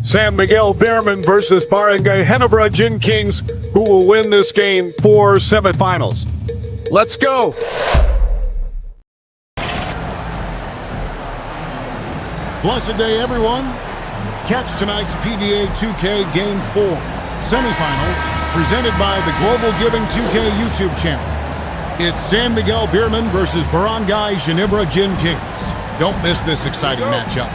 San Miguel Beermen versus Barangay Ginebra Gin Kings, who will win this game for semifinals. Let's go! Blessed day, everyone. Catch tonight's PBA 2K Game 4 semifinals presented by the Global Giving 2K YouTube channel. It's San Miguel Beermen versus Barangay Ginebra Gin Kings. Don't miss this exciting matchup.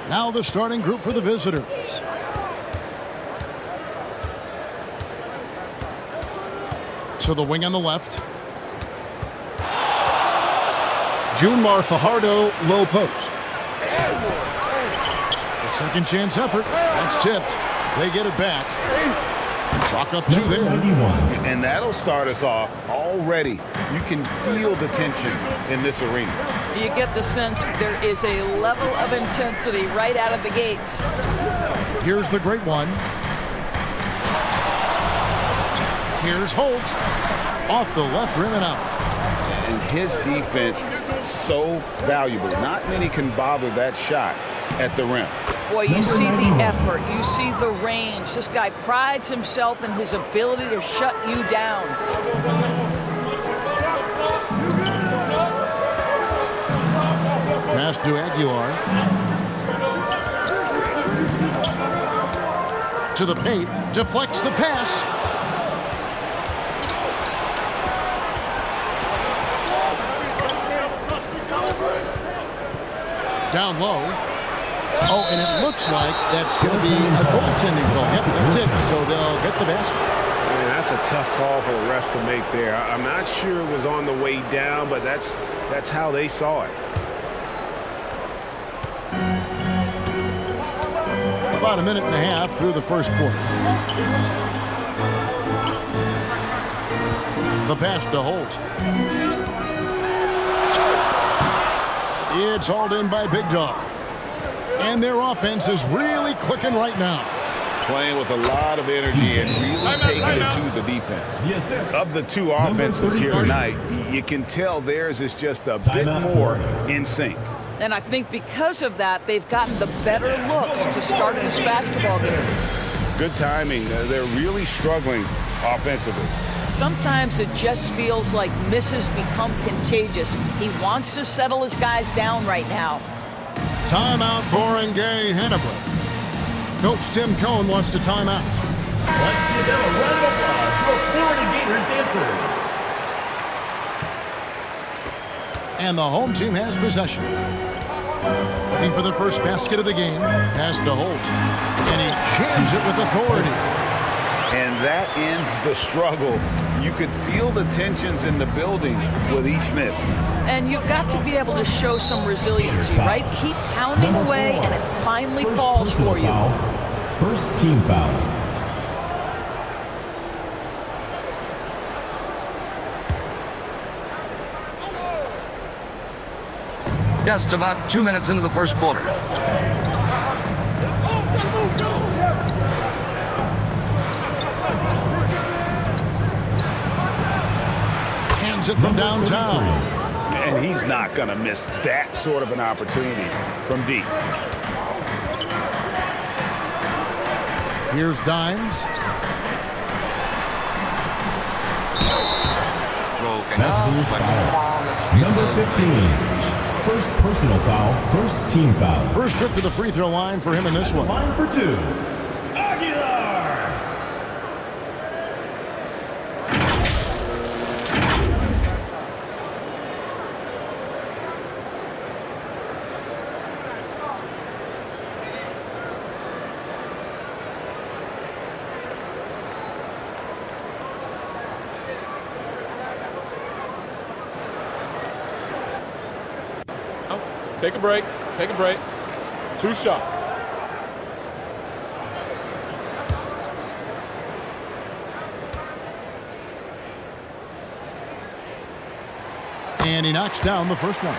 Now the starting group for the visitors. To the wing on the left. Junmar Fajardo, low post. A second chance effort. That's tipped. They get it back. Chalk up 2 there. And that'll start us off already. You can feel the tension in this arena. You get the sense there is a level of intensity right out of the gates. Here's the great one. Here's Holt. Off the left rim and out. And his defense, so valuable. Not many can bother that shot at the rim. Boy, you see the effort. You see the range. This guy prides himself in his ability to shut you down. Pass to Aguilar. To the paint. Deflects the pass. Down low. Oh, and it looks like that's going to be a goaltending call. Yep, that's it. So they'll get the basket. Man, that's a tough call for the ref to make there. I'm not sure it was on the way down, but that's how they saw it. About a minute and a half through the first quarter. The pass to Holt. It's hauled in by Big Dog. And their offense is really clicking right now. Playing with a lot of energy and really taking it to the defense. Of the two offenses here tonight, you can tell theirs is just a bit more in sync. And I think because of that, they've gotten the better looks to start this basketball game. Good timing. They're really struggling offensively. Sometimes it just feels like misses become contagious. He wants to settle his guys down right now. Timeout, Barangay Ginebra. Coach Tim Cohn wants to time out. Let's give them a round of applause for Florida Gators dancers. And the home team has possession. Looking for the first basket of the game. Pass to Holt. And he jams it with authority. And that ends the struggle. You could feel the tensions in the building with each miss. And you've got to be able to show some resiliency, right? Keep pounding away, and it finally falls for you. First team foul. Just about 2 minutes into the first quarter. Hands it from downtown. And he's not going to miss that sort of an opportunity from deep. Here's Dimes. Broken up. Number 15. First personal foul, first team foul. First trip to the free throw line for him in this one. Line for 2. Aguilar! Take a break. Take a break. 2 shots. And he knocks down the first one.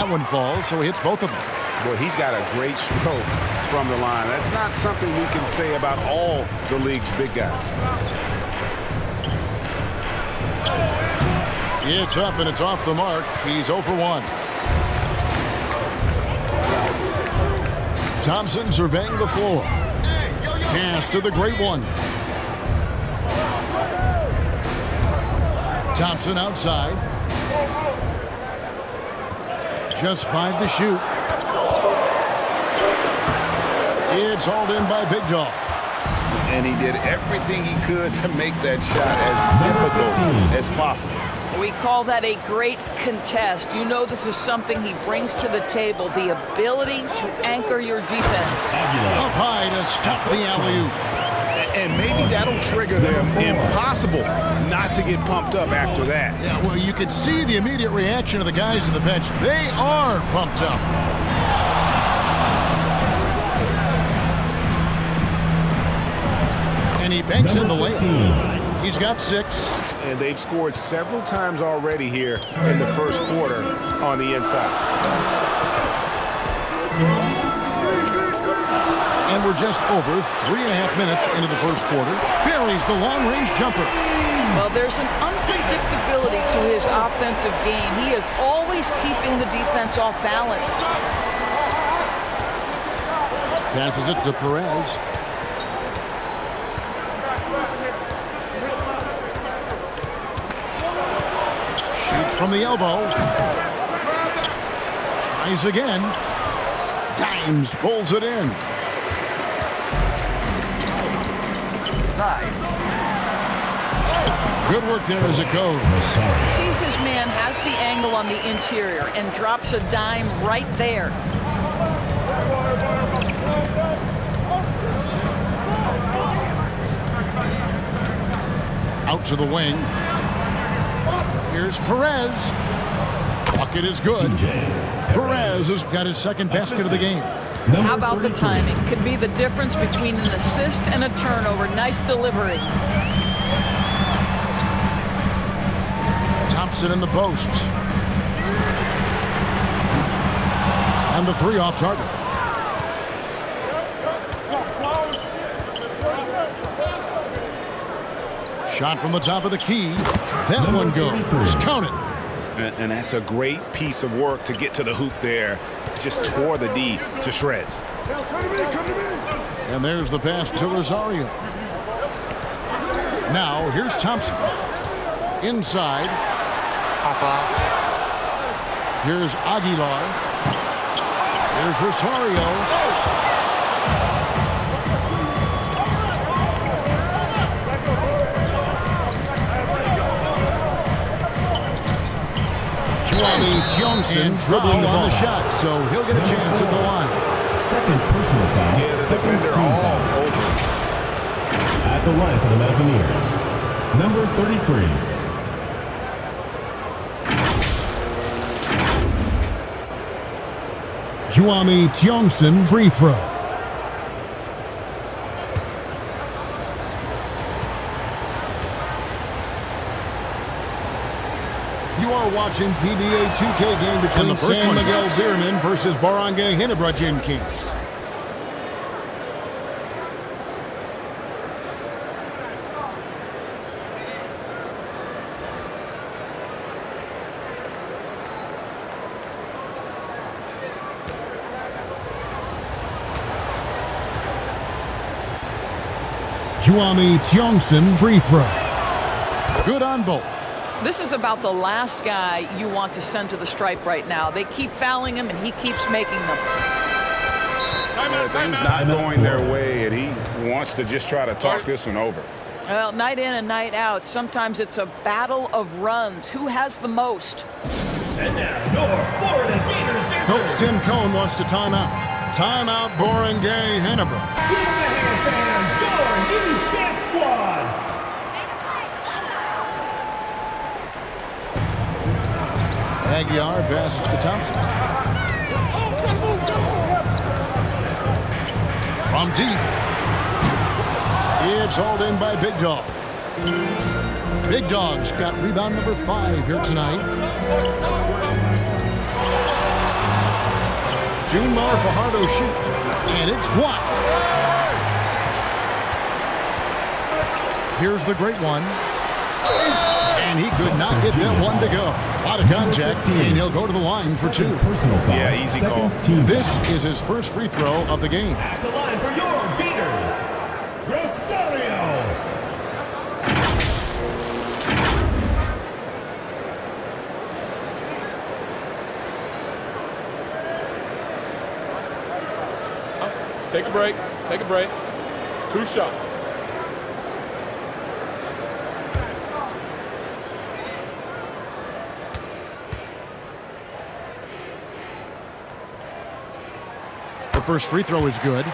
That one falls, so he hits both of them. Boy, he's got a great stroke from the line. That's not something we can say about all the league's big guys. It's up and it's off the mark. He's 0 for 1. Thompson surveying the floor. Pass to the great one. Thompson outside. Just 5 to shoot. It's hauled in by Big Dog. And he did everything he could to make that shot as difficult as possible. We call that a great contest. You know this is something he brings to the table, the ability to anchor your defense. Up high to stop the alley-oop. And maybe that'll trigger them. Impossible not to get pumped up after that. Yeah, well, you can see the immediate reaction of the guys on the bench. They are pumped up. And he banks in the layup. He's got 6. And they've scored several times already here in the first quarter on the inside. And we're just over 3.5 minutes into the first quarter. Buries the long-range jumper. Well, there's an unpredictability to his offensive game. He is always keeping the defense off balance. Passes it to Perez. Shoots from the elbow. Tries again. Dimes pulls it in. Good work there as it goes. Sees his man has the angle on the interior and drops a dime right there. Out to the wing. Here's Perez. Bucket is good. Perez has got his second basket of the game. How about the timing? Could be the difference between an assist and a turnover. Nice delivery. Thompson in the post. And the 3 off target. Shot from the top of the key. That one goes. Count it. And that's a great piece of work to get to the hoop there. Just tore the D to shreds. And there's the pass to Rosario. Now here's Thompson. Inside. Here's Aguilar. Here's Rosario. Johnson dribbling on the shot, so he'll get a chance at the line. Second personal foul. Yeah, the defender all over. At the line for the Mountaineers, number 33. Juami Johnson free throw. You are watching PBA 2K game between San Miguel Beermen versus Barangay Ginebra Kings. Juami Johnson free throw. Good on both. This is about the last guy you want to send to the stripe right now. They keep fouling him, and he keeps making them. Things not going their way, and he wants to just try to talk this one over. Well, night in and night out, sometimes it's a battle of runs. Who has the most? And now, your Florida Gators dancer. Coach Tim Cohn wants to time out. Timeout, Barangay Ginebra. Give him a hand, fans. Your Gators Dance Squad. Aguilar pass to Thompson. From deep. It's hauled in by Big Dog. Big Dog's got rebound number 5 here tonight. Junmar Fajardo shoot. And it's blocked. Here's the great one. And he could not get that one to go. A lot of contact, and he'll go to the line for two. Yeah, easy call. This is his first free throw of the game. At the line for your Gators, Rosario. Take a break. Take a break. 2 shots. The first free throw is good.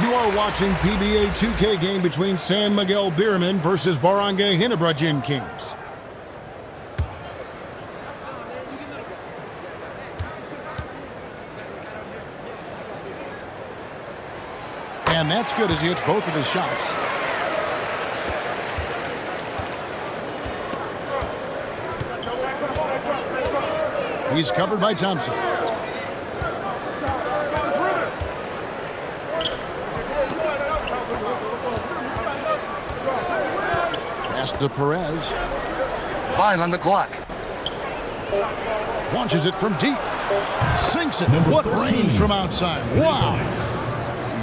You are watching PBA 2K game between San Miguel Beermen versus Barangay Ginebra Kings. And that's good as he hits both of his shots. He's covered by Thompson. Pass to Perez. 5 on the clock. Launches it from deep. Sinks it. What range from outside. Wow.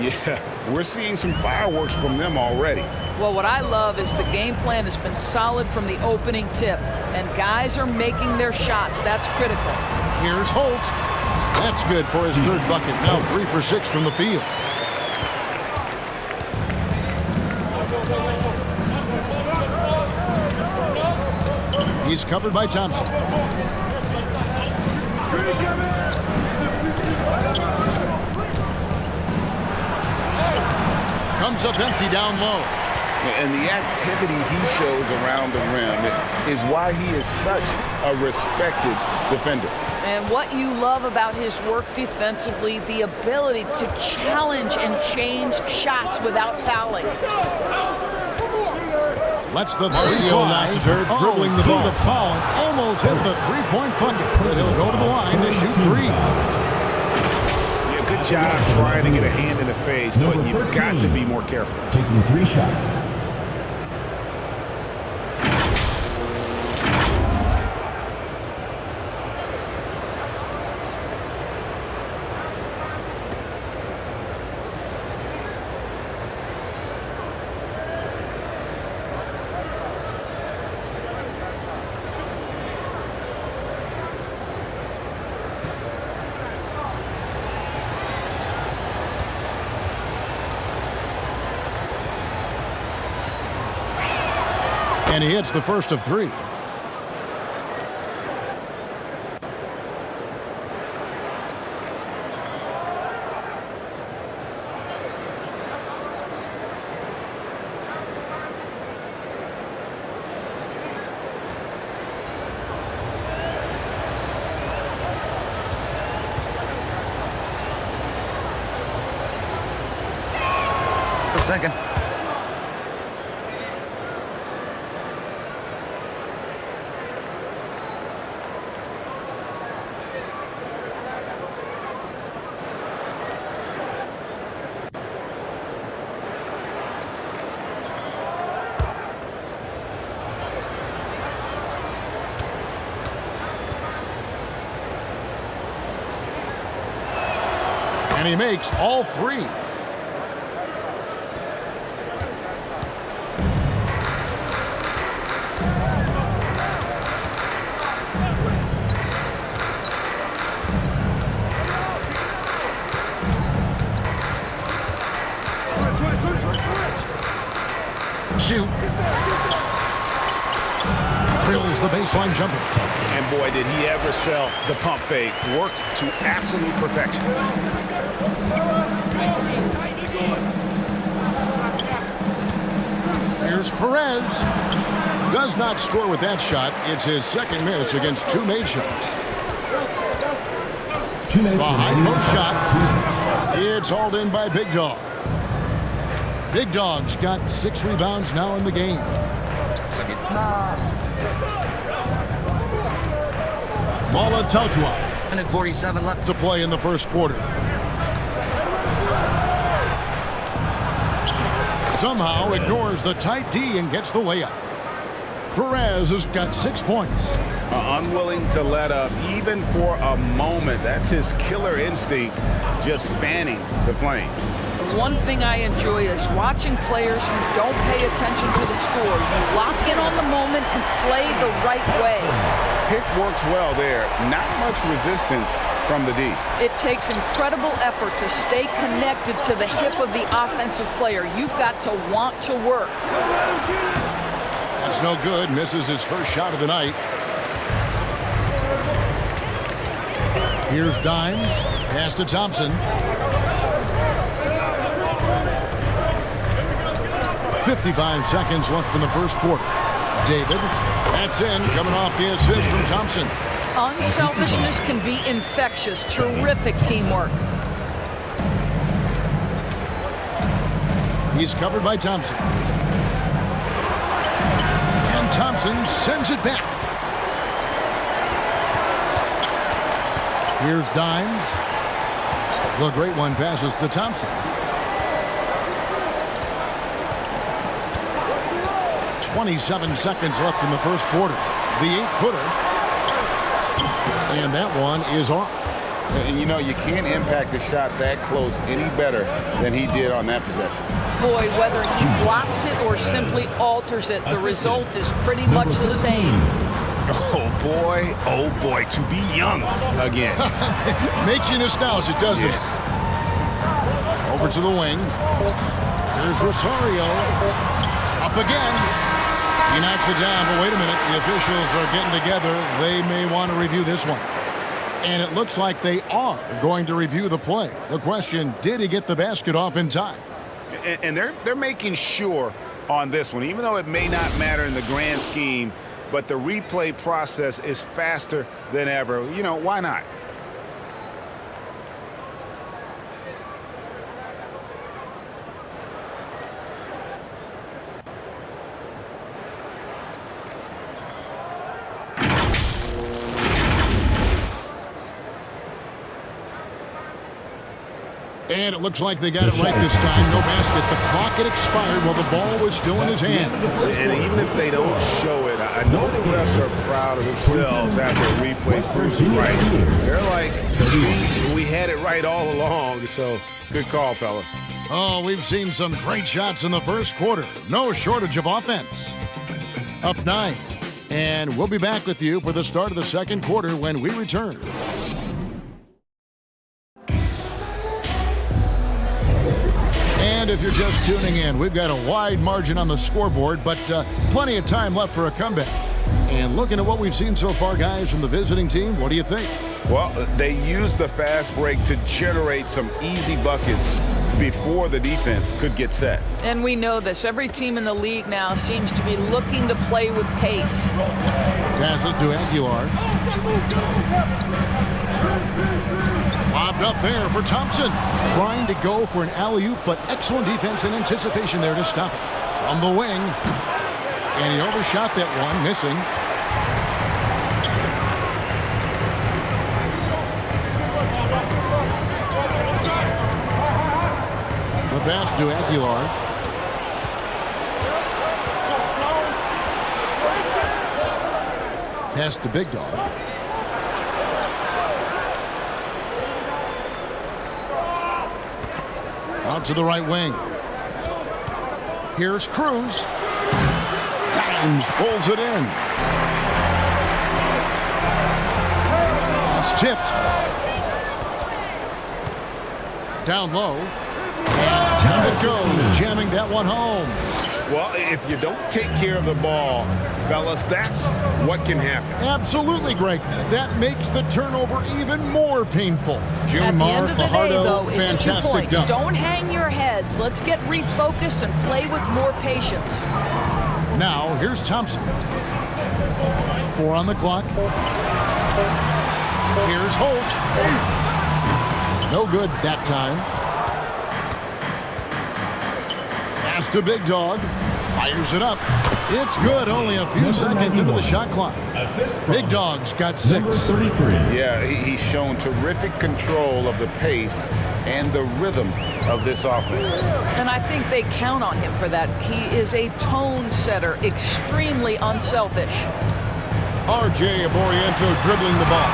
Yeah, we're seeing some fireworks from them already. Well, what I love is the game plan has been solid from the opening tip, and guys are making their shots. That's critical. Here's Holt. That's good for his third bucket. Now 3 for 6 from the field. He's covered by Thompson. Comes up empty down low. And the activity he shows around the rim is why he is such a respected defender. And what you love about his work defensively, the ability to challenge and change shots without fouling. Lets the Lassiter dribbling the ball. The foul and almost hit the three-point bucket. But he'll go to the line to shoot 3. Yeah, good job trying to get a hand in the face, but you've got to be more careful. Taking 3 shots. And he hits the first of 3. The second. And he makes all 3. Shoot. Drills the baseline jumper. And boy, did he ever sell the pump fake. Worked to absolute perfection. Here's Perez. Does not score with that shot. It's his second miss against 2 made shots. 2 minutes. Behind both shot. It's hauled in by Big Dog. Big Dog's got 6 rebounds now in the game. Mala Tajwa. Minute 47 left to play in the first quarter. Somehow ignores the tight D and gets the layup. Perez has got 6 points. Unwilling to let up even for a moment. That's his killer instinct, just fanning the flame. One thing I enjoy is watching players who don't pay attention to the score. You lock in on the moment and play the right way. Pick works well there. Not much resistance from the D. It takes incredible effort to stay connected to the hip of the offensive player. You've got to want to work. That's no good. Misses his first shot of the night. Here's Dimes. Pass to Thompson. 55 seconds left in the first quarter. David. That's in. Coming off the assist from Thompson. Unselfishness can be infectious. Terrific teamwork. He's covered by Thompson. And Thompson sends it back. Here's Dimes. The great one passes to Thompson. 27 seconds left in the first quarter. The 8-footer. And that one is off. And you know, you can't impact a shot that close any better than he did on that possession. Boy, whether he blocks it or simply alters it, the result is pretty much the same. Oh boy, to be young again. Makes you nostalgic, doesn't it? Over to the wing. Here's Rosario. Up again. He knocks it down, but wait a minute. The officials are getting together. They may want to review this one. And it looks like they are going to review the play. The question, did he get the basket off in time? And they're making sure on this one, even though it may not matter in the grand scheme, but the replay process is faster than ever. You know, why not? And it looks like they got it right this time. No basket. The clock had expired while the ball was still in his hand. And even if they don't show it, I know the refs are proud of themselves after a replay proves it right. They're like, see, we had it right all along. So good call, fellas. Oh, we've seen some great shots in the first quarter. No shortage of offense. Up 9. And we'll be back with you for the start of the second quarter when we return. And if you're just tuning in, we've got a wide margin on the scoreboard, but plenty of time left for a comeback. And looking at what we've seen so far, guys, from the visiting team, what do you think? Well, they used the fast break to generate some easy buckets before the defense could get set. And we know this. Every team in the league now seems to be looking to play with pace. Passes to Aguilar. Lobbed up there for Thompson. Trying to go for an alley-oop, but excellent defense and anticipation there to stop it. From the wing. And he overshot that one, missing. The pass to Aguilar. Pass to Big Dog. Out to the right wing. Here's Cruz. Dimes pulls it in. It's tipped. Down low. And down it goes, jamming that one home. Well, if you don't take care of the ball, fellas, that's what can happen. Absolutely, Greg. That makes the turnover even more painful. Jumar Fajardo, fantastic dunk. Don't hang your heads. Let's get refocused and play with more patience. Now, here's Thompson. 4 on the clock. Here's Holt. No good that time. Pass to Big Dog. Fires it up. It's good. Only a few seconds into the shot clock. Big Dog's got 6. Yeah, he's shown terrific control of the pace and the rhythm of this offense. And I think they count on him for that. He is a tone setter, extremely unselfish. RJ Aboriento dribbling the ball.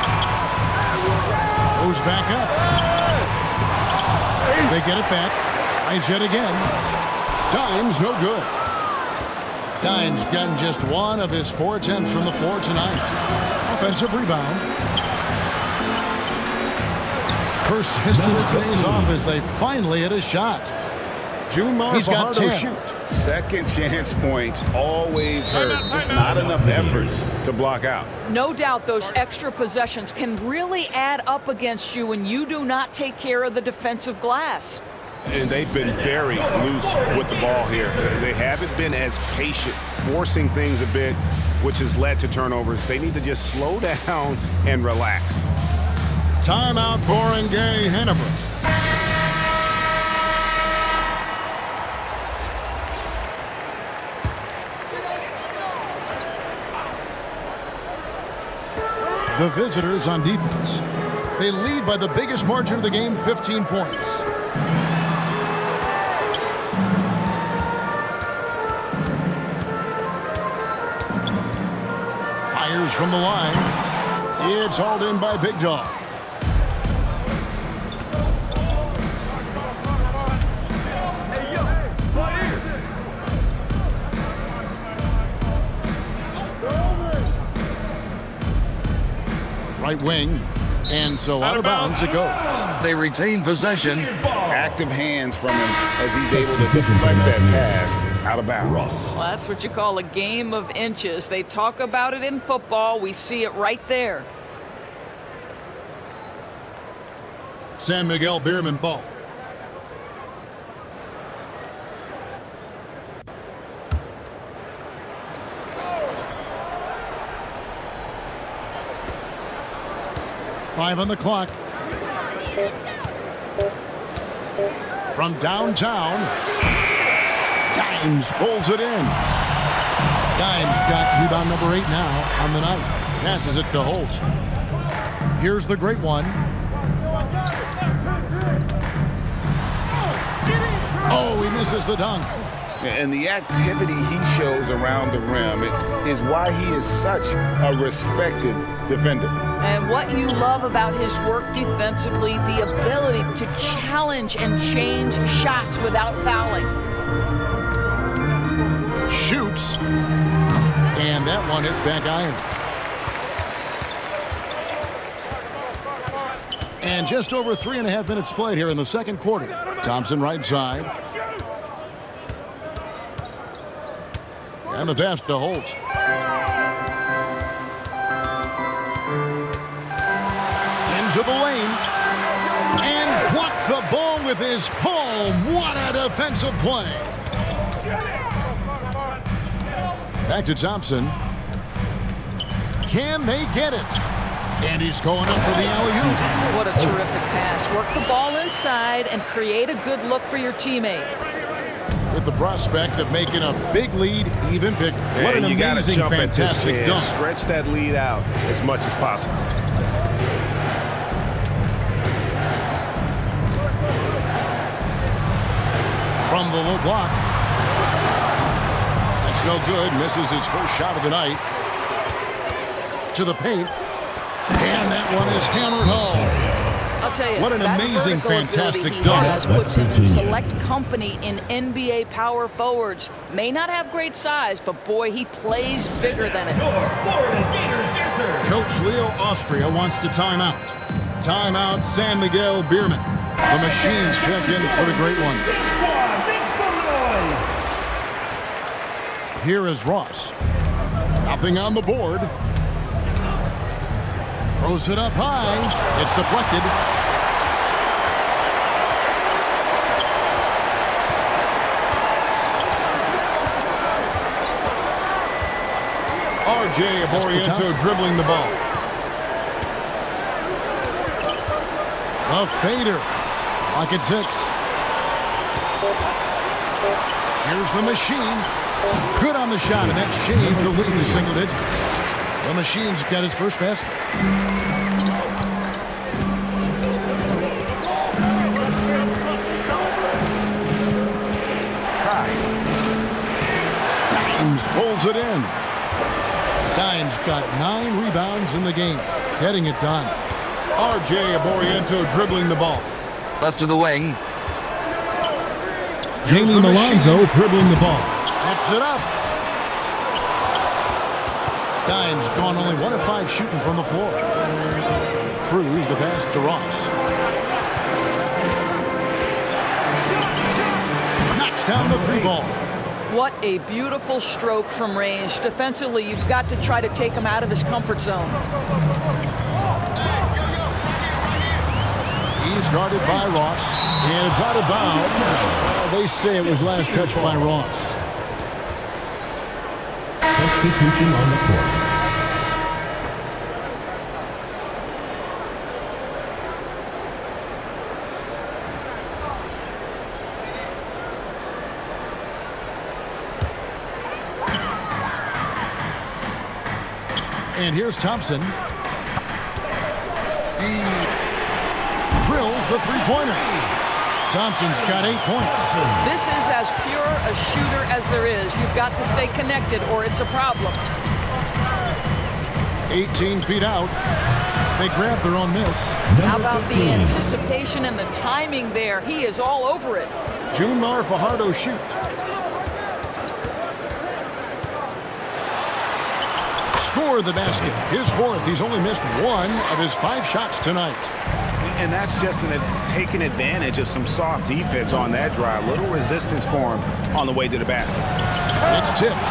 Goes back up. They get it back. Tries yet again. Dimes no good. Dimes gotten just 1 of his 4 attempts from the floor tonight. Offensive rebound. Persistence pays off as they finally hit a shot. He's got 10. Shoot. Second chance points always hurt. Just not enough efforts to block out. No doubt those extra possessions can really add up against you when you do not take care of the defensive glass. And they've been very loose with the ball here. They haven't been as patient, forcing things a bit, which has led to turnovers. They need to just slow down and relax. Timeout, Barangay, Ginebra. The visitors on defense. They lead by the biggest margin of the game, 15 points. Fires from the line. It's hauled in by Big Dog. Right wing, and so out of bounds it goes. They retain possession. Active hands from him as he's able to deflect that pass out of bounds. Well, that's what you call a game of inches. They talk about it in football. We see it right there. San Miguel Beerman ball. Five on the clock. From downtown, Dimes pulls it in. Dimes got rebound number 8 now on the night. Passes it to Holt. Here's the great one. Oh, he misses the dunk. And the activity he shows around the rim is why he is such a respected defender. And what you love about his work defensively, the ability to challenge and change shots without fouling. Shoots. And that one hits back iron. And just over 3.5 minutes played here in the second quarter. Thompson right side. And the pass to Holt. Into the lane. And blocked the ball with his palm. What a defensive play. Back to Thompson. Can they get it? And he's going up for the alley-oop. What a terrific pass. Work the ball inside and create a good look for your teammate. With the prospect of making a big lead even bigger. What an amazing, fantastic dunk. Stretch that lead out as much as possible. From the low block. That's no good. Misses his first shot of the night. To the paint. And that one is hammered home. I'll tell you, what an amazing, fantastic dunk. Puts him in select company in NBA power forwards. May not have great size, but boy, he plays bigger than it. Coach Leo Austria wants to time out. Timeout, San Miguel Beerman. The machines check in for the great one. Here is Ross. Nothing on the board. Throws it up high. It's deflected. RJ Aboriento dribbling the ball. A fader. Lock at 6. Here's the machine. Good on the shot, and that shaves the lead to single digits. The Machine's got his first basket. Dimes pulls it in. Dimes got 9 rebounds in the game, getting it done. RJ Aboriento dribbling the ball. Left of the wing. Jamie Malonzo dribbling the ball. Tips it up. Dimes gone only 1 of 5 shooting from the floor. Cruz the pass to Ross. Knocks down the 3 ball. What a beautiful stroke from range. Defensively, you've got to try to take him out of his comfort zone. He's guarded by Ross. And it's out of bounds. They say it was last touched by Ross. Substitution on the court. And here's Thompson. He drills the 3-pointer. Thompson's got 8 points. This is as pure a shooter as there is. You've got to stay connected or it's a problem. 18 feet out. They grab their own miss. How about the anticipation and the timing there? He is all over it. Junmar Fajardo shoot. Score the basket. His 4th. He's only missed 1 of his 5 shots tonight. And that's just taking advantage of some soft defense on that drive. Little resistance for him on the way to the basket. It's tipped.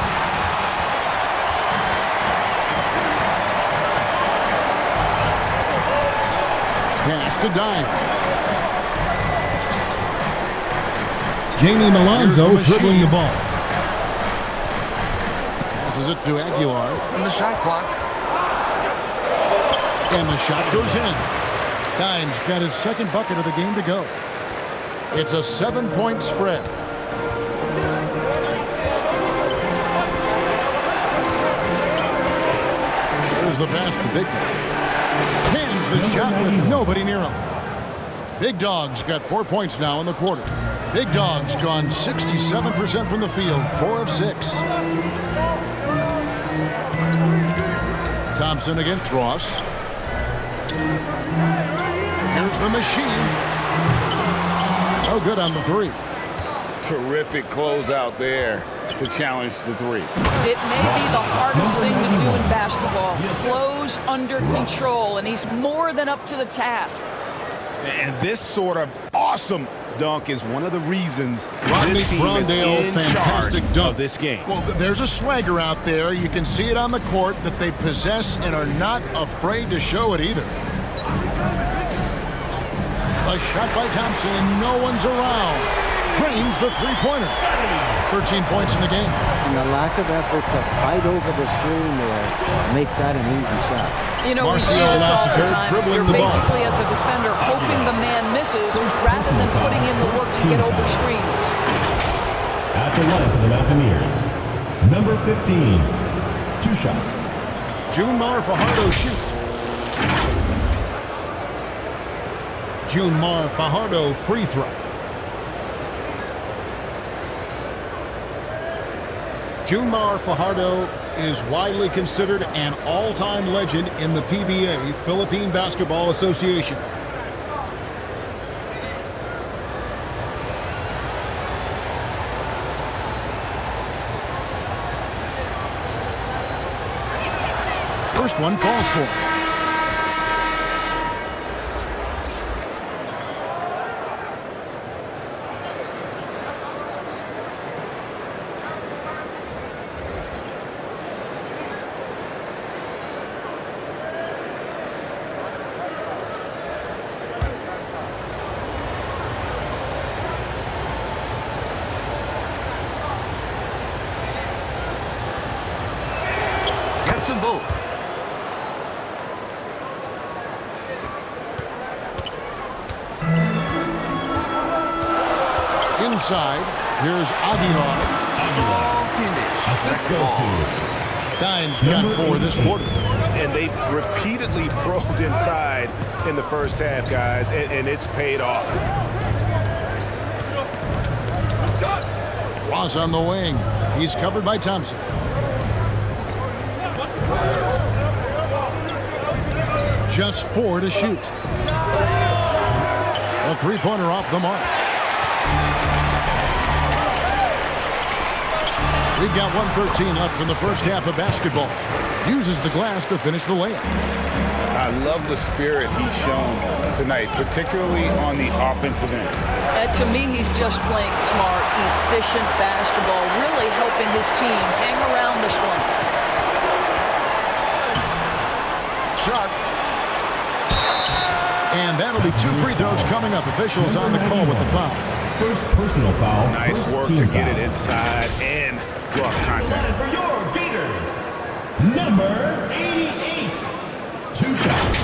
Pass to Dimes. Jamie Malonzo dribbling the ball. Passes it to Aguilar. And the shot clock. And the shot goes in. Dimes got his 2nd bucket of the game to go. It's a 7-point spread. There's the pass to Big Dog. Hands the shot with nobody near him. Big Dog's got 4 points now in the quarter. Big Dog's gone 67% from the field, 4 of 6. Thompson against Ross. Here's the Machine. Oh, good on the 3. Terrific closeout there to challenge the 3. It may be the hardest thing to do in basketball. Flows under control, and he's more than up to the task. And this sort of awesome dunk is one of the reasons Rodney this team is in fantastic charge dunk of this game. Well, there's a swagger out there. You can see it on the court that they possess and are not afraid to show it either. A shot by Thompson, and no one's around. Trains the 3-pointer. 13 points in the game. And the lack of effort to fight over the screen there makes that an easy shot. You know, we see Marcel this all the Lassiter time. dribbling You're the ball. basically, as a defender, hoping the man misses rather than putting in the work to get over screens. At the line for the Mountaineers, number 15, 2 shots. Junmar Fajardo shoot. Junmar Fajardo free throw. Junmar Fajardo is widely considered an all-time legend in the PBA, Philippine Basketball Association. First one falls for. Gets them both. Inside, here's Aguilar. finish. Assist Second goes ball. to Dimes got 4 this quarter. And they've repeatedly probed inside in the first half, guys, and it's paid off. Ross on the wing. He's covered by Thompson. Just 4 to shoot. A three-pointer off the mark. We've got 1:13 left in the first half of basketball. Uses the glass to finish the layup. I love the spirit he's shown tonight, particularly on the offensive end. To me, he's just playing smart, efficient basketball, really helping his team hang around this one. Shot. And that'll be 2 free throws coming up. Officials on the call with the foul. first personal foul. Nice first work team to get foul. it inside and draw contact. For your Gators, number 88. 2 shots.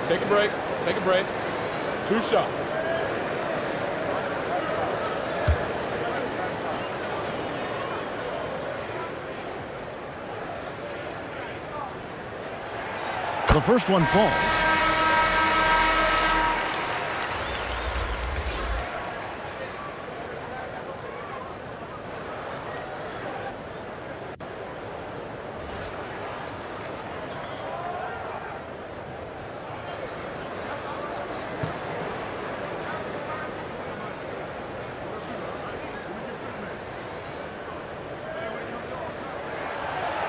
Take a break. Take a break. 2 shots. The first one falls.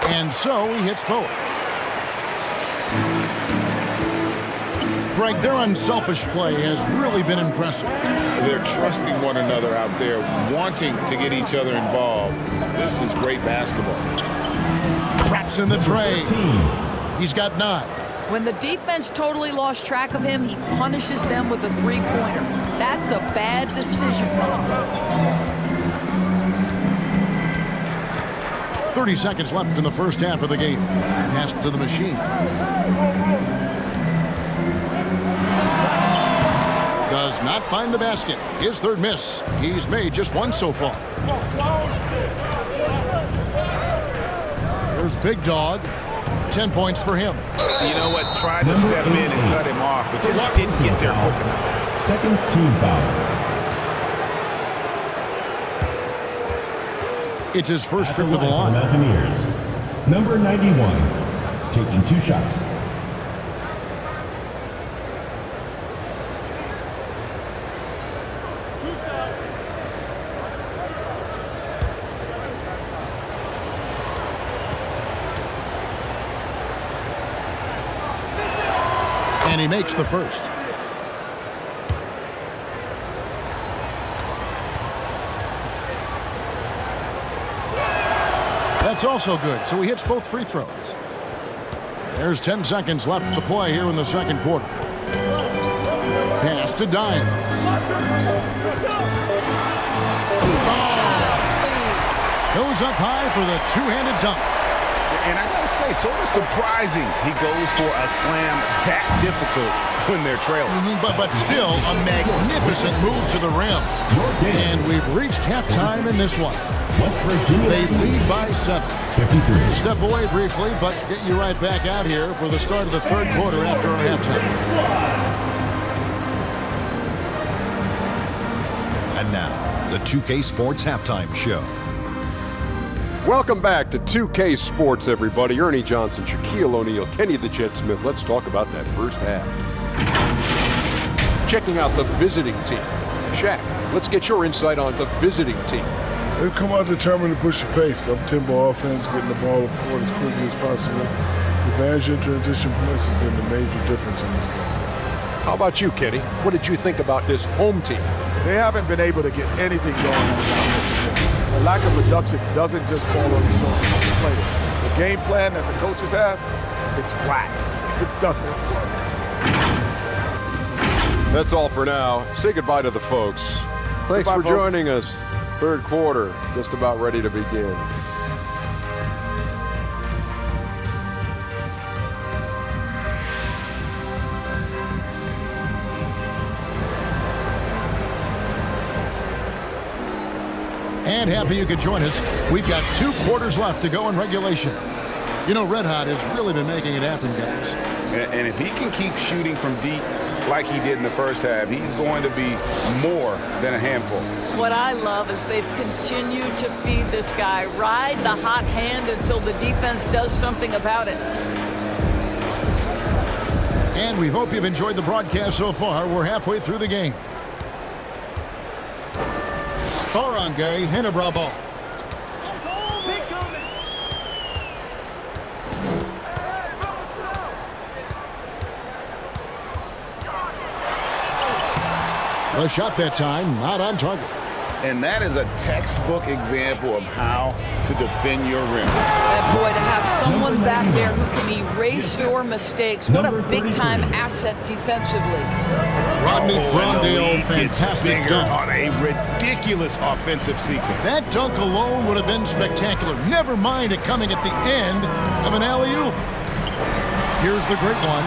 And so he hits both. Greg, their unselfish play has really been impressive. They're trusting one another out there, wanting to get each other involved. This is great basketball. Traps in the tray. He's got 9. When the defense totally lost track of him, he punishes them with a three-pointer. That's a bad decision. 30 seconds left in the first half of the game. Pass to the machine. Does not find the basket. His third miss. He's made just 1 so far. Here's Big Dog. 10 points for him. You know what? Tried to step in and cut him off, but just didn't get there quick enough. Second team foul. It's his first trip to the For line. Mountaineers, number 91, taking 2 shots. And he makes the first. That's also good, so he hits both free throws. There's 10 seconds left to play here in the second quarter. Pass to Dimes. Goes up high for the two-handed dunk. And I gotta say, sort of surprising he goes for a slam that difficult when they're trailing. But still a magnificent move to the rim. And we've reached halftime in this one. West Virginia They lead by 7. 53. Step away briefly, but get you right back out here for the start of the third quarter after our halftime. And now, the 2K Sports Halftime Show. Welcome back to 2K Sports, everybody. Ernie Johnson, Shaquille O'Neal, Kenny the Jet Smith. Let's talk about that first half. Checking out the visiting team. Shaq, let's get your insight on the visiting team. They've come out determined to push the pace. Up-tempo offense, getting the ball up court as quickly as possible. Advantage in transition points has been the major difference in this game. How about you, Kenny? What did you think about this home team? They haven't been able to get anything going on. The lack of production doesn't just fall on the shoulders of the players. The game plan that the coaches have, it's whack. It doesn't work. That's all for now. Say goodbye to the folks. Thanks Goodbye, for joining us. Third quarter, just about ready to begin. And happy you could join us. We've got 2 quarters left to go in regulation. You know, Red Hot has really been making it happen, guys. And if he can keep shooting from deep like he did in the first half, he's going to be more than a handful. What I love is they've continued to feed this guy. Ride the hot hand until the defense does something about it. And we hope you've enjoyed the broadcast so far. We're halfway through the game. Barangay, Ginebra ball. A shot that time, not on target. And that is a textbook example of how to defend your rim. And boy, to have someone back there who can erase your mistakes, what a big-time asset defensively. Rodney Brondale, fantastic dunk. On a ridiculous offensive sequence. That dunk alone would have been spectacular. Never mind it coming at the end of an alley-oop. Here's the great one.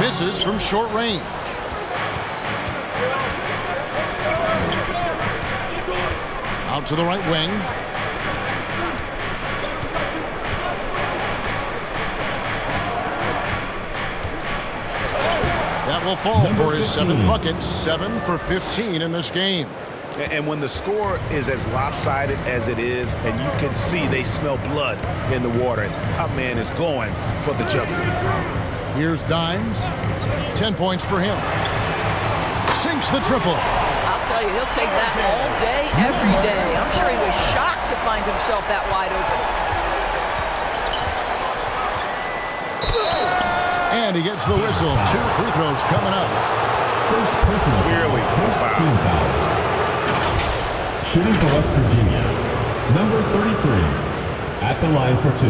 Misses from short range. Out to the right wing. That will fall for his 7th bucket. 7 for 15 in this game. And when the score is as lopsided as it is, and you can see they smell blood in the water, and our man is going for the jugular. Here's Dimes. 10 points for him. Sinks the triple. I'll tell you, he'll take that all day, every day. I'm sure he was shocked to find himself that wide open. And he gets the whistle. 2 free throws coming up. First personal Clearly first team foul. Shooting for West Virginia, number 33, at the line for 2.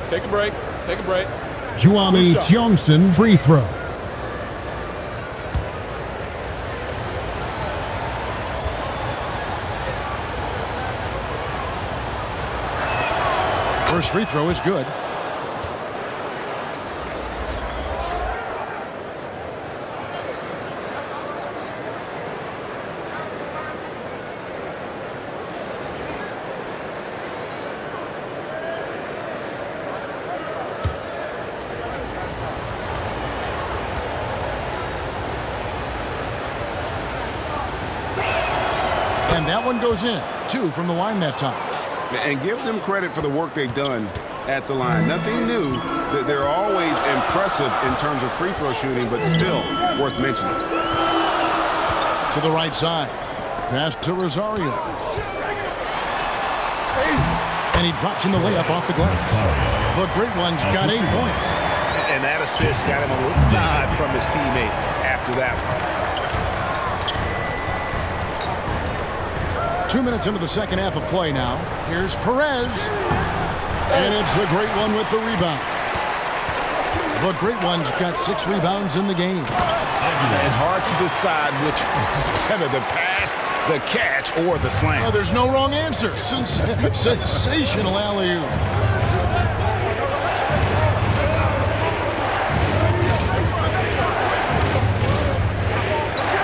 Take a break. Take a break. Juami Johnson free throw. First free throw is good. And that one goes in. 2 from the line that time. And give them credit for the work they've done at the line. Nothing new. They're always impressive in terms of free throw shooting, but still worth mentioning. To the right side. Pass to Rosario. And he drops in the layup off the glass. The great one's got 8 points. And that assist got him a little nod from his teammate after that one. 2 minutes into the second half of play now. Here's Perez. And it's the great one with the rebound. The great one's got 6 rebounds in the game. And hard to decide which is better, the pass, the catch, or the slam. Oh, there's no wrong answer. Sensational alley-oop.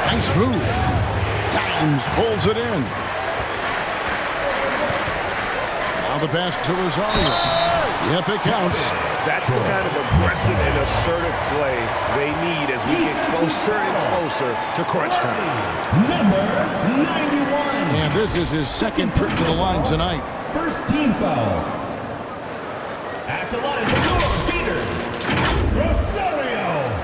Nice move. Dimes pulls it in. Now the pass to Rosario. Yep, it counts. That's the kind of aggressive and assertive play they need as we get closer and closer to crunch time. Number 91. And this is his 2nd trip to the line tonight. First team foul. At the line for your Gators, Rosario.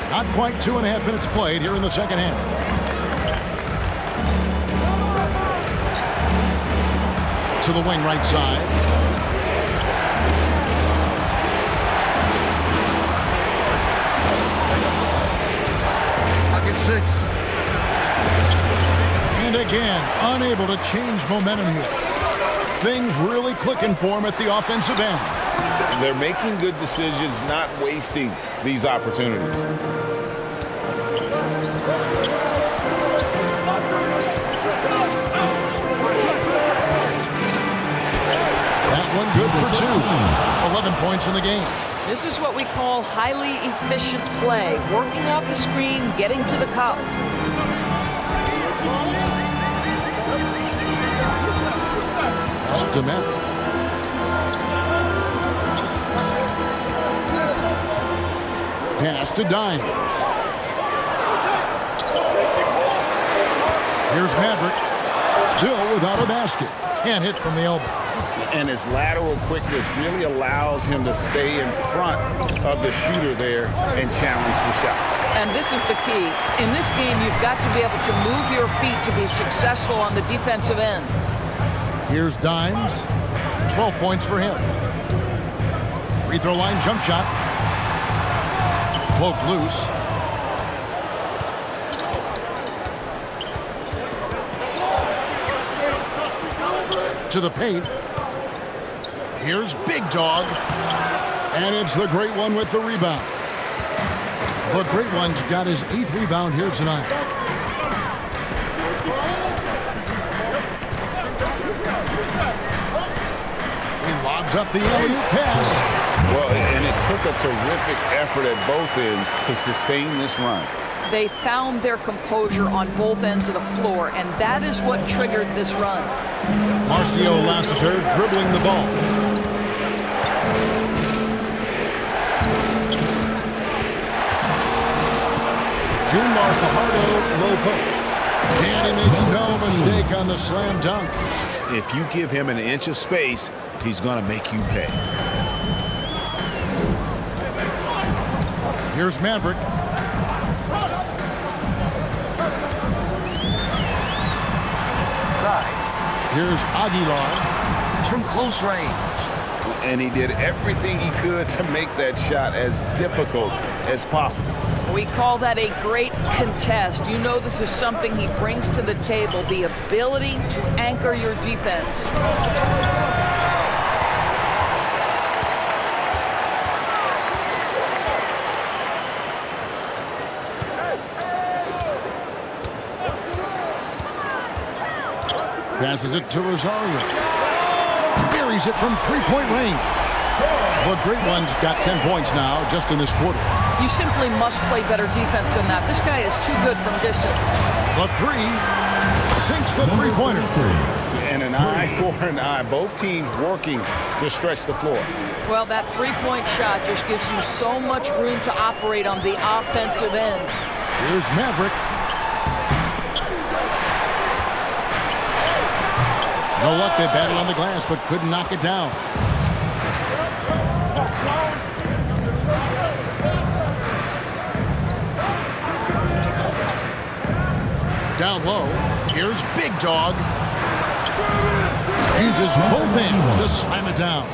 Not quite 2.5 minutes played here in the second half. To the wing right side. at 6. And again, unable to change momentum here. Things really clicking for him at the offensive end. They're making good decisions, not wasting these opportunities. That one good for 2. 11 points in the game. This is what we call highly efficient play. Working off the screen, getting to the cup. Ginebra. Pass to Standngs. Here's Maverick. Still without a basket. Can't hit from the elbow. And his lateral quickness really allows him to stay in front of the shooter there and challenge the shot. And this is the key. In this game, you've got to be able to move your feet to be successful on the defensive end. Here's Dimes. 12 points for him. Free throw line jump shot. Poke loose. To the paint. Here's Big Dog. And it's the Great One with the rebound. The Great One's got his 8th rebound here tonight. He lobs up the alley-oop pass. Well, and it took a terrific effort at both ends to sustain this run. They found their composure on both ends of the floor, and that is what triggered this run. Marcio Lassiter dribbling the ball. Junmar Fajardo, low post. And he makes no mistake on the slam dunk. If you give him an inch of space, he's going to make you pay. Here's Maverick. Here's Aguilar. From close range. And he did everything he could to make that shot as difficult as possible. We call that a great contest. You know this is something he brings to the table, the ability to anchor your defense. Passes it to Rosario. Buries it from three-point range. The Great One's got 10 points now just in this quarter. You simply must play better defense than that. This guy is too good from distance. The three sinks the three-pointer. And an eye for an eye. Both teams working to stretch the floor. Well, that three-point shot just gives you so much room to operate on the offensive end. Here's Maverick. No luck, they battled on the glass, but couldn't knock it down. Down low, here's Big Dog. Uses both hands to slam it down.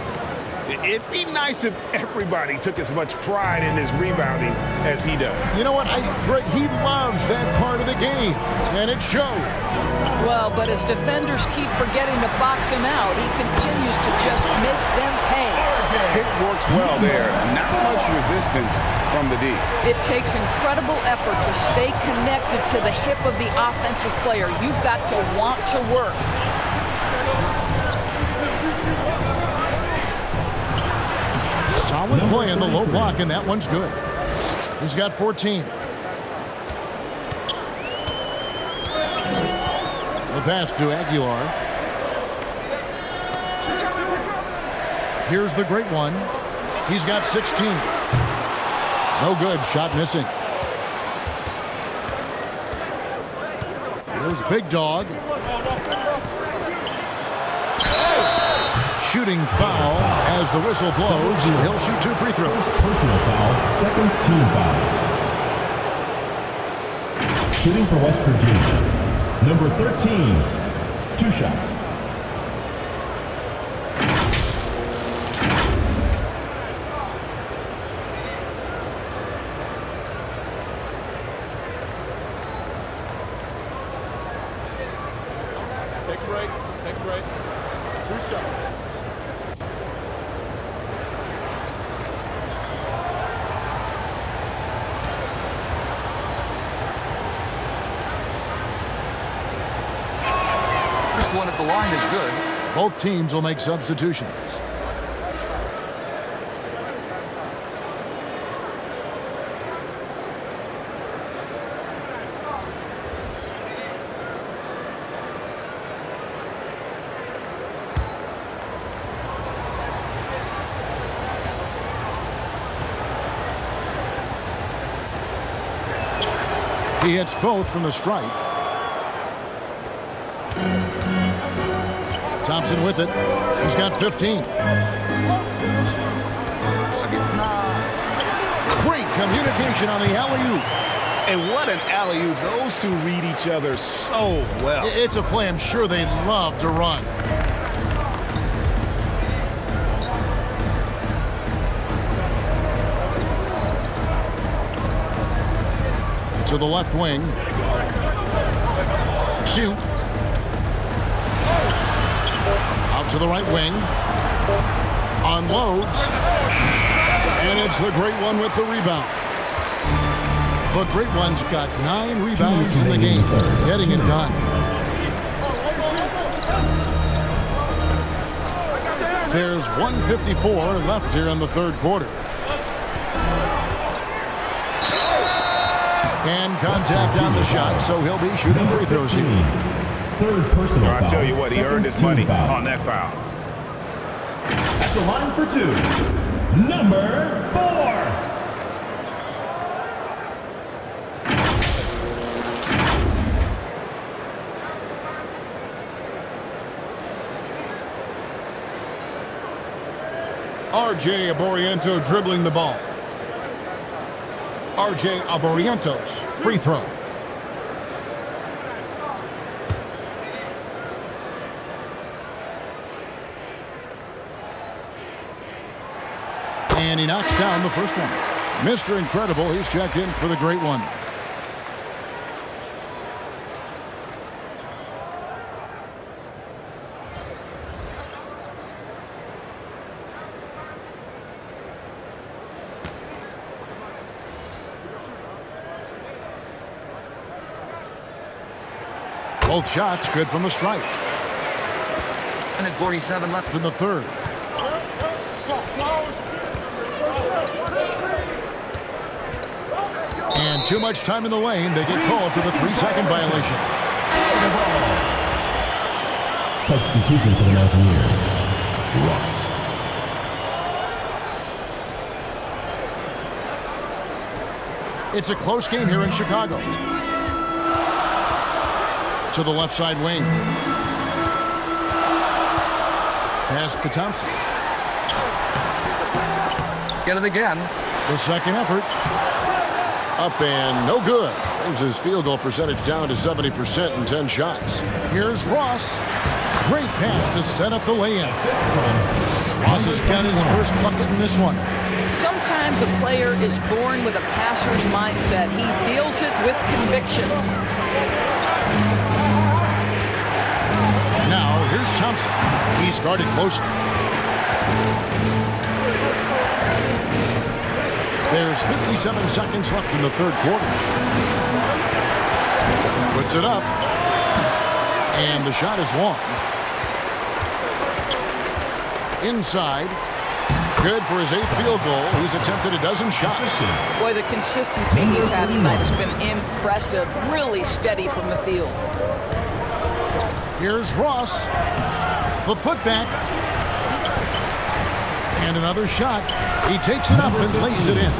It'd be nice if everybody took as much pride in his rebounding as he does. You know what? He loves that part of the game, and it shows. Well, but as defenders keep forgetting to box him out, he continues to just make them pay. Pick works well there. Not much resistance from the D. It takes incredible effort to stay connected to the hip of the offensive player. You've got to want to work. Solid play in the low block, and that one's good. He's got 14. The pass to Aguilar. Here's the Great One. He's got 16. No good. Shot missing. Here's Big Dog. Shooting foul as the whistle blows. He'll shoot 2 free throws. Personal foul, second team foul. Shooting for West Virginia. Number 13, 2 shots. break. Take a break. 2 shots. First one at the line is good. Both teams will make substitutions. He hits both from the stripe. Thompson with it. He's got 15. Great communication on the alley-oop. And what an alley-oop. Those two read each other so well. It's a play I'm sure they love to run. To the left wing. Shoot. Out to the right wing. Unloads. And it's the Great One with the rebound. The Great One's got 9 rebounds in the game. Getting it done. There's 1:54 left here in the third quarter. And contact on the shot, so he'll be shooting free throws here. Third personal foul. I'll tell you what, he earned his money on that foul. At the line for 2, number 4. RJ Aboriento dribbling the ball. RJ Aboriento's free throw. And he knocks down the first one. Mr. Incredible, he's checked in for the Great One. Both shots good from the stripe. And at 47 left in the third. And too much time in the lane. They get called for the 3-second violation. Substitution for the Mountaineers. Ross. It's a close game here in Chicago. To the left side wing. Pass to Thompson. Get it again. The second effort. Up and no good. Brings his field goal percentage down to 70% in 10 shots. Here's Ross. Great pass to set up the lay-in. Ross has got his first bucket in this one. Sometimes a player is born with a passer's mindset. He deals it with conviction. Now, here's Thompson. He's guarded closely. There's 57 seconds left in the third quarter. Puts it up. And the shot is long. Inside. Good for his 8th field goal. He's attempted a dozen shots. Boy, the consistency he's had tonight has been impressive. Really steady from the field. Here's Ross. The putback. And another shot. He takes it up and lays it in.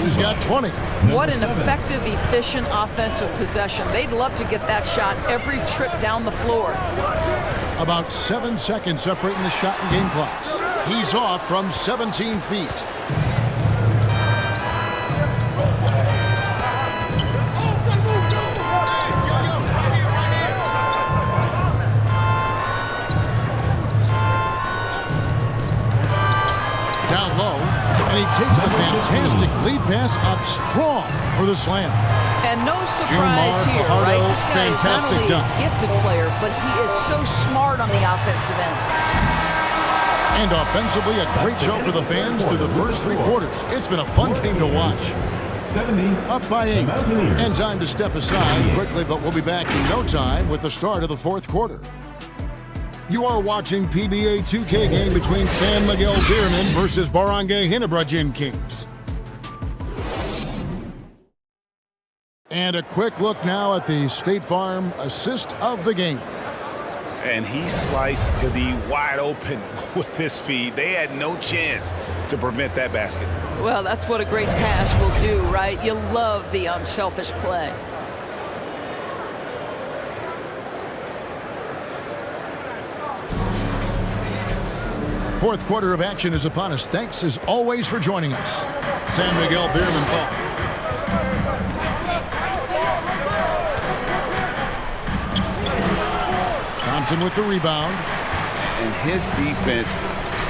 He's got 20. What an effective, efficient offensive possession. They'd love to get that shot every trip down the floor. About 7 seconds separating the shot and game clocks. He's off from 17 feet. Down low, and he takes the fantastic Lead pass up strong for the slam. And no surprise here, right? This guy is not Fantastic only dunk. a gifted player, but he is so smart on the offensive end. And offensively, a great show for the fans through the first 3 quarters. It's been a fun game to watch. 70. Up by 8. And time to step aside quickly, but we'll be back in no time with the start of the 4th quarter. You are watching PBA 2K game between San Miguel Beermen versus Barangay Ginebra Kings. And a quick look now at the State Farm assist of the game. And he sliced the D wide open with this feed. They had no chance to prevent that basket. Well, that's what a great pass will do, right? You love the unselfish play. Fourth quarter of action is upon us. Thanks as always for joining us. San Miguel Beermen ball. Thompson with the rebound. And his defense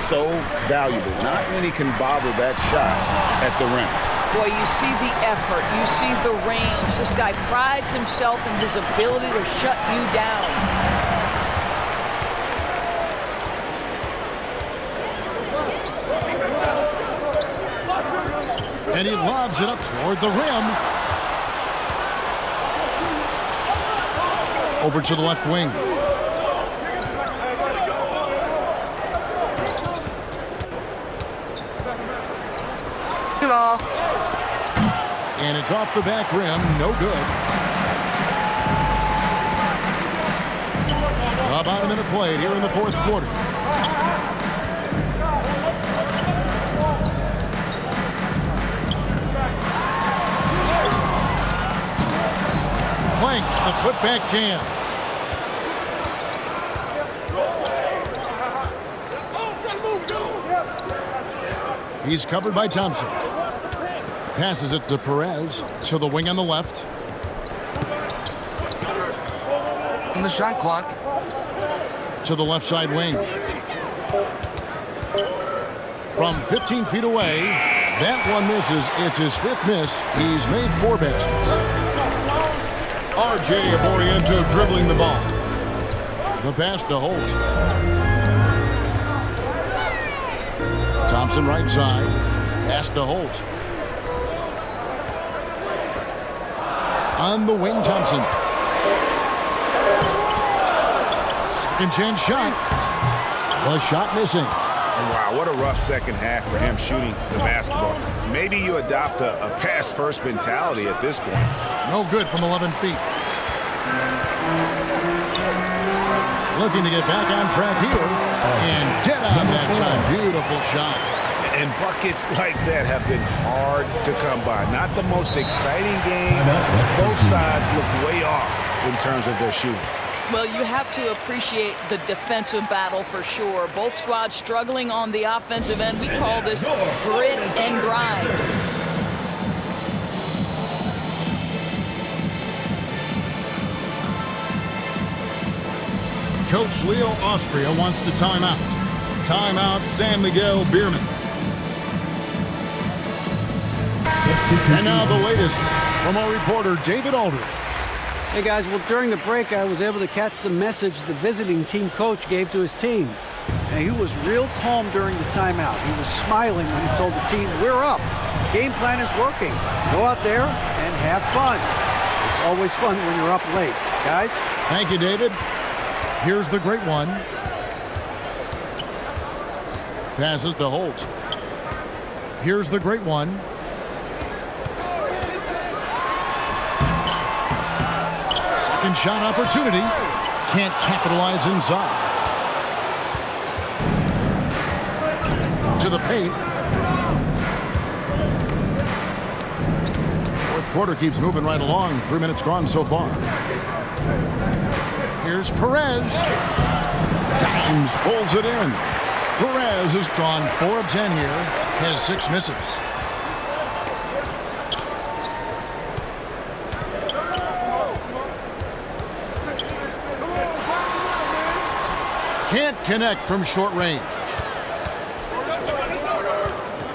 so valuable. Not many can bother that shot at the rim. Boy, you see the effort, you see the range. This guy prides himself in his ability to shut you down. And he lobs it up toward the rim. Over to the left wing. And it's off the back rim, no good. About a minute played here in the 4th quarter. Planks the putback jam. He's covered by Thompson. Passes it to Perez to the wing on the left. And the shot clock. To the left side wing. From 15 feet away, that one misses. It's his 5th miss. He's made 4 baskets. RJ Aboriento dribbling the ball. The pass to Holt. Thompson right side. Pass to Holt. On the wing, Thompson. Second chance shot. The shot missing. Wow, what a rough second half for him shooting the basketball. Maybe you adopt a pass-first mentality at this point. No good from 11 feet. Looking to get back on track here. And dead on that time. Beautiful shot. And buckets like that have been hard to come by. Not the most exciting game. Both sides look way off in terms of their shooting. Well, you have to appreciate the defensive battle for sure. Both squads struggling on the offensive end. We call this grit and grind. Coach Leo Austria wants to time out. Timeout, San Miguel Beermen. And now the latest from our reporter, David Aldridge. Hey guys, well during the break I was able to catch the message the visiting team coach gave to his team. And he was real calm during the timeout. He was smiling when he told the team, we're up. Game plan is working. Go out there and have fun. It's always fun when you're up late. Guys? Thank you, David. Here's the great one. Passes to Holt. Here's the great one. Second shot opportunity. Can't capitalize inside. To the paint. Fourth quarter keeps moving right along. 3 minutes gone so far. Here's Perez. Dimes pulls it in. Perez has gone 4 of 10 here. Has 6 misses. Can't connect from short range.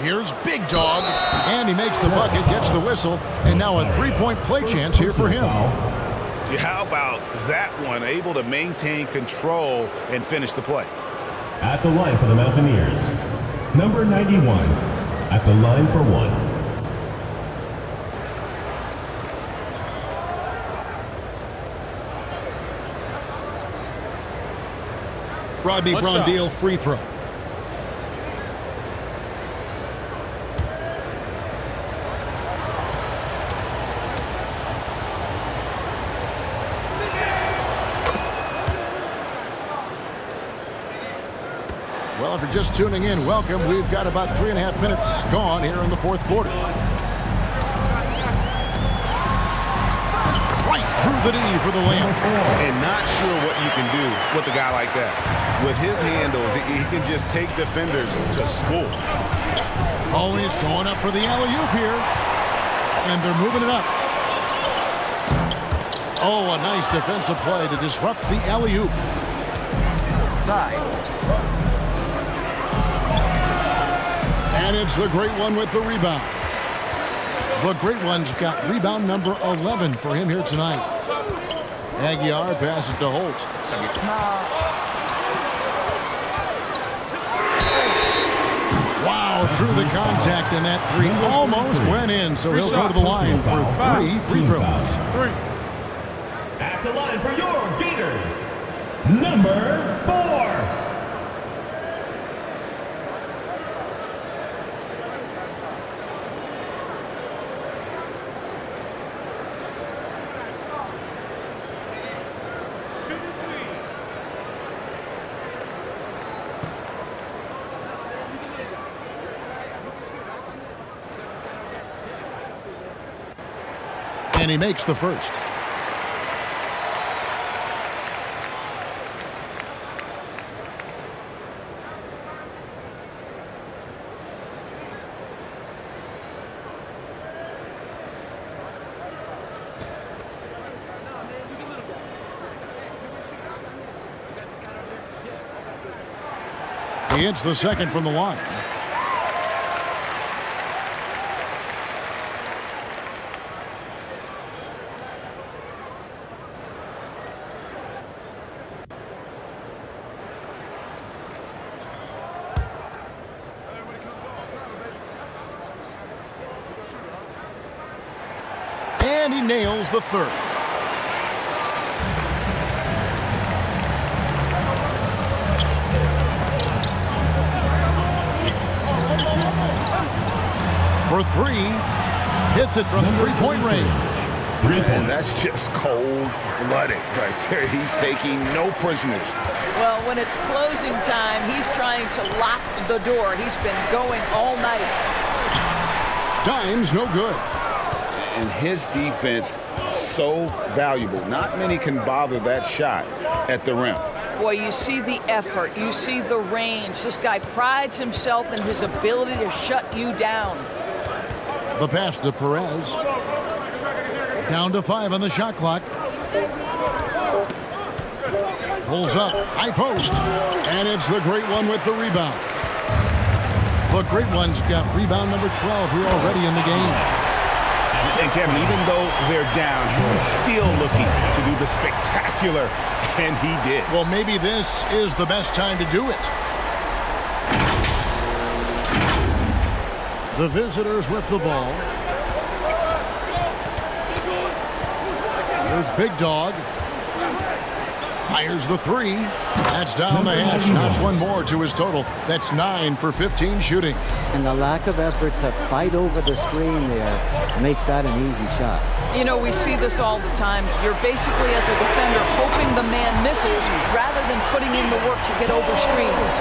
Here's Big Dog, and he makes the bucket, gets the whistle, and now a three-point play chance here for him. Yeah, how about that one? Able to maintain control and finish the play. At the line for the Mountaineers, number 91, at the line for one. Rodney Brondale free throw. Well, if you're just tuning in, welcome. We've got about 3.5 minutes gone here in the fourth quarter. Right through the knee for the layup. And not sure what you can do with a guy like that. With his handles, he can just take defenders to school. Oh, he's going up for the alley-oop here. And they're moving it up. Oh, a nice defensive play to disrupt the alley-oop. And it's the Great One with the rebound. The Great One's got rebound number 11 for him here tonight. Aguiar passes to Holt. Wow, through the contact, and that three almost went in, so he'll go to the line for 3 free throws. At the line for your Gators, number 4. And he makes the first. He hits the second from the line. And he nails the third. For 3, hits it from three-point range. 3 points. And that's just cold-blooded right there. He's taking no prisoners. Well, when it's closing time, he's trying to lock the door. He's been going all night. Dime's no good. And his defense so valuable. Not many can bother that shot at the rim. Boy, you see the effort. You see the range. This guy prides himself in his ability to shut you down. The pass to Perez. Down to 5 on the shot clock. Pulls up, high post, and it's the Great One with the rebound. The Great One's got rebound number 12 here already in the game. And Kevin, even though they're down, he's still looking to do the spectacular, and he did. Well, maybe this is the best time to do it. The visitors with the ball. Here's Big Dog. Fires the 3. That's down the hatch. Knocks one more to his total. That's 9 for 15 shooting. And the lack of effort to fight over the screen there makes that an easy shot. You know, we see this all the time. You're basically, as a defender, hoping the man misses rather than putting in the work to get over screens.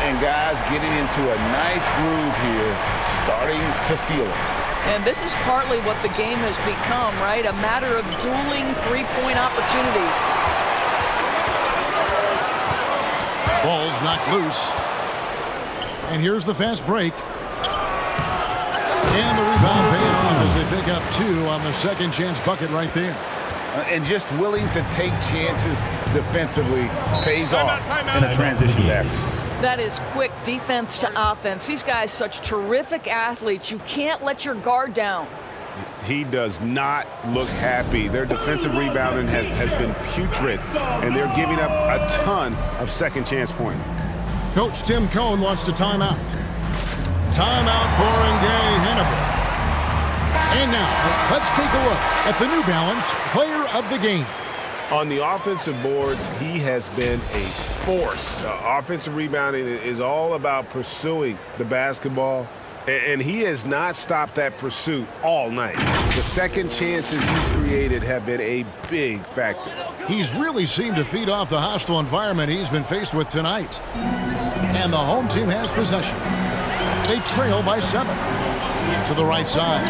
And guys getting into a nice groove here, starting to feel it. And this is partly what the game has become, right? A matter of dueling three-point opportunities. Ball's knocked loose. And here's the fast break. And the rebound paying off as they pick up 2 on the second chance bucket right there. And just willing to take chances defensively pays off in a transition basket. That is quick defense to offense. These guys, such terrific athletes. You can't let your guard down. He does not look happy. Their defensive rebounding has been putrid, and they're giving up a ton of second chance points. Coach Tim Cohn wants to timeout. Timeout, Barangay, Ginebra. And now, let's take a look at the New Balance Player of the Game. On the offensive boards, he has been a force. Offensive rebounding is all about pursuing the basketball, and he has not stopped that pursuit all night. The second chances he's created have been a big factor. He's really seemed to feed off the hostile environment he's been faced with tonight. And the home team has possession. They trail by 7. To the right side.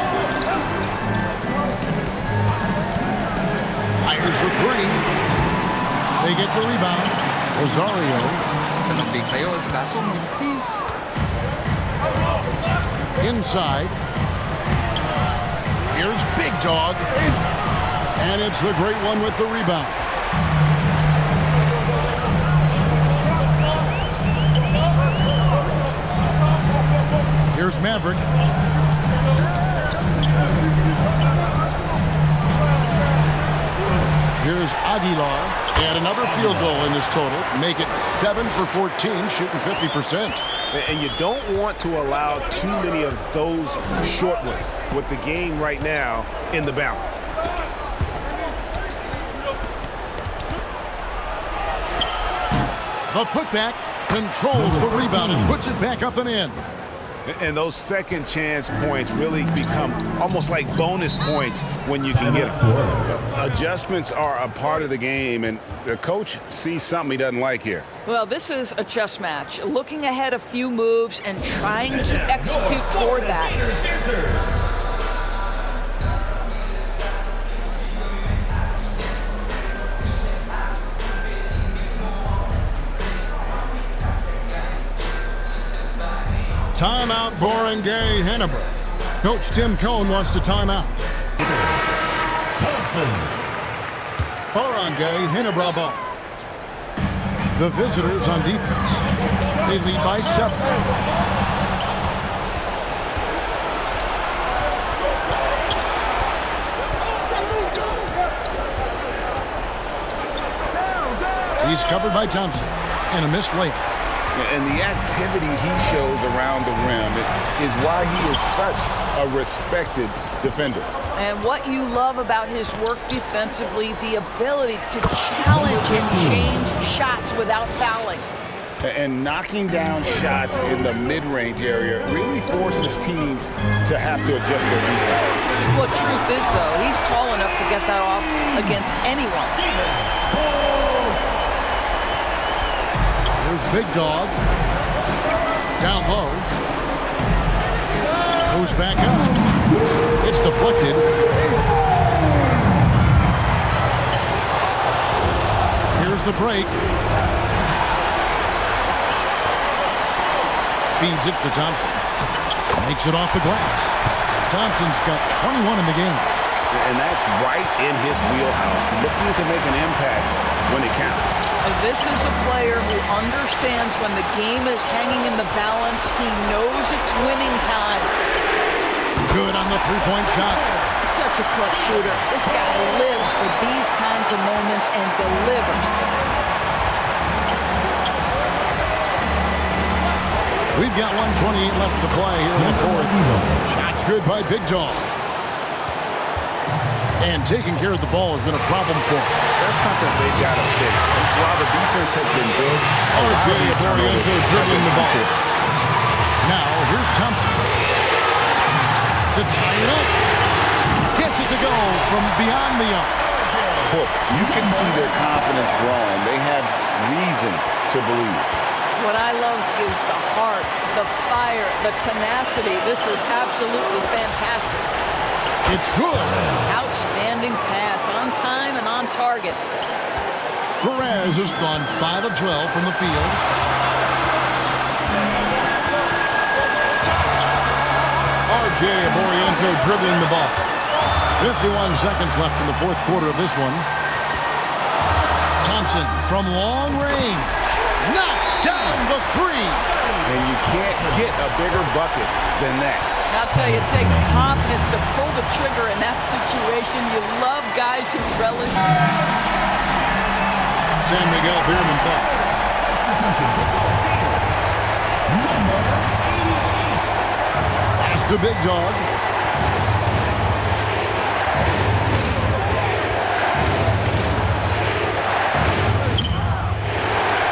Fires the 3. They get the rebound. Rosario. Inside. Here's Big Dog. And it's the great one with the rebound. Here's Maverick. Here's Aguilar. And another field goal in this total. Make it 7 for 14, shooting 50%. And you don't want to allow too many of those short ones with the game right now in the balance. The putback controls the rebound and puts it back up and in. And those second chance points really become almost like bonus points when you can get them. Adjustments are a part of the game, and the coach sees something he doesn't like here. Well, this is a chess match. Looking ahead a few moves and trying to execute toward that. Timeout, Barangay, Ginebra. Coach Tim Cohn wants to timeout. Barangay, Ginebra ball. The visitors on defense. They lead by 7. He's covered by Thompson. And a missed layup. And the activity he shows around the rim is why he is such a respected defender. And what you love about his work defensively, the ability to challenge and change shots without fouling. And knocking down shots in the mid-range area really forces teams to have to adjust their defense. Well, truth is, though, he's tall enough to get that off against anyone. Here's Big Dog. Down low. Goes back up. It's deflected. Here's the break. Feeds it to Thompson. Makes it off the glass. Thompson's got 21 in the game. And that's right in his wheelhouse. Looking to make an impact when it counts. This is a player who understands when the game is hanging in the balance. He knows it's winning time. Good on the three-point shot. Such a clutch shooter. This guy lives for these kinds of moments and delivers. We've got 1:28 left to play here in the fourth. Shot's good by Big Dog. And taking care of the ball has been a problem for him. That's something they've got to fix. While the defense has been good, RJ Oriento dribbling the ball. Now, here's Thompson. To tie it up. Gets it to go from beyond the arc. You can see their confidence growing. They have reason to believe. What I love is the heart, the fire, the tenacity. This is absolutely fantastic. It's good. Outstanding pass, on time and on target. Perez has gone 5 of 12 from the field. RJ Oriento dribbling the ball. 51 seconds left in the fourth quarter of this one. Thompson from long range. knocks down the three. And you can't get a bigger bucket than that. I'll tell you, it takes confidence to pull the trigger in that situation. You love guys who relish. San Miguel Beerman back. That's the big dog.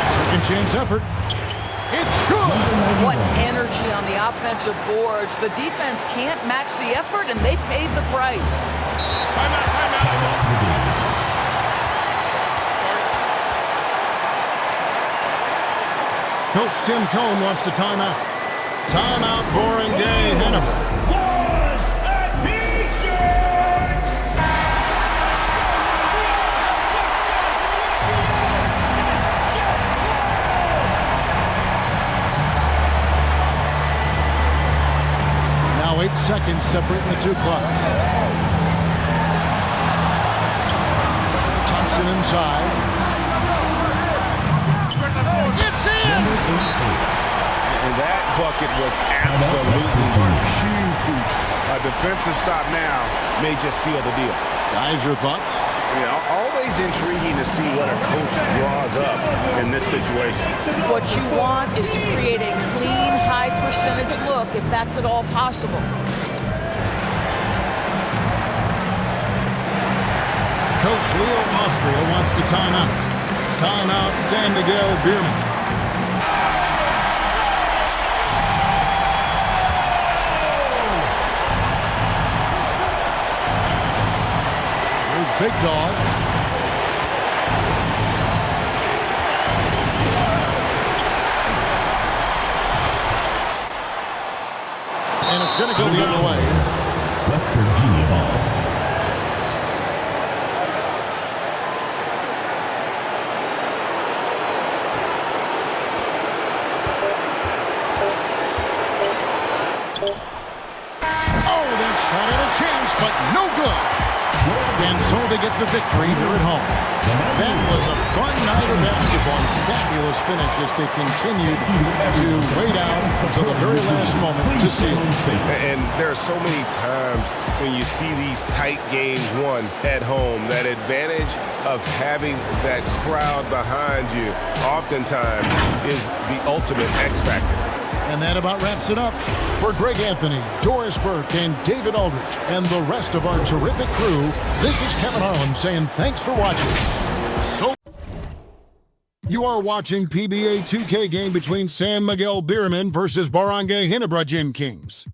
Second chance effort. It's good. What energy on the offensive boards. The defense can't match the effort, and they paid the price. Coach Tim Cohn wants to timeout. Timeout, Barangay, Ginebra. Now 8 seconds separating the two clocks. Thompson inside. It's in! And that bucket was absolutely huge. A defensive stop now may just seal the deal. Guys, your thoughts? Always intriguing to see what a coach draws up in this situation. What you want is to create a clean, high-percentage look, if that's at all possible. Coach Leo Austria wants to time out. Timeout, San Miguel Beerman. Here's Big Dog. And it's going to go the other way. West Virginia ball. But no good. And so they get the victory here at home. That was a fun night of basketball. Fabulous finish as they continued to wait out until the very last moment to seal. And there are so many times when you see these tight games won at home, that advantage of having that crowd behind you oftentimes is the ultimate X factor. And that about wraps it up. For Greg Anthony, Doris Burke, and David Aldridge, and the rest of our terrific crew, this is Kevin Harlan saying thanks for watching. So, you are watching PBA 2K game between San Miguel Beerman versus Barangay Ginebra Gin Kings.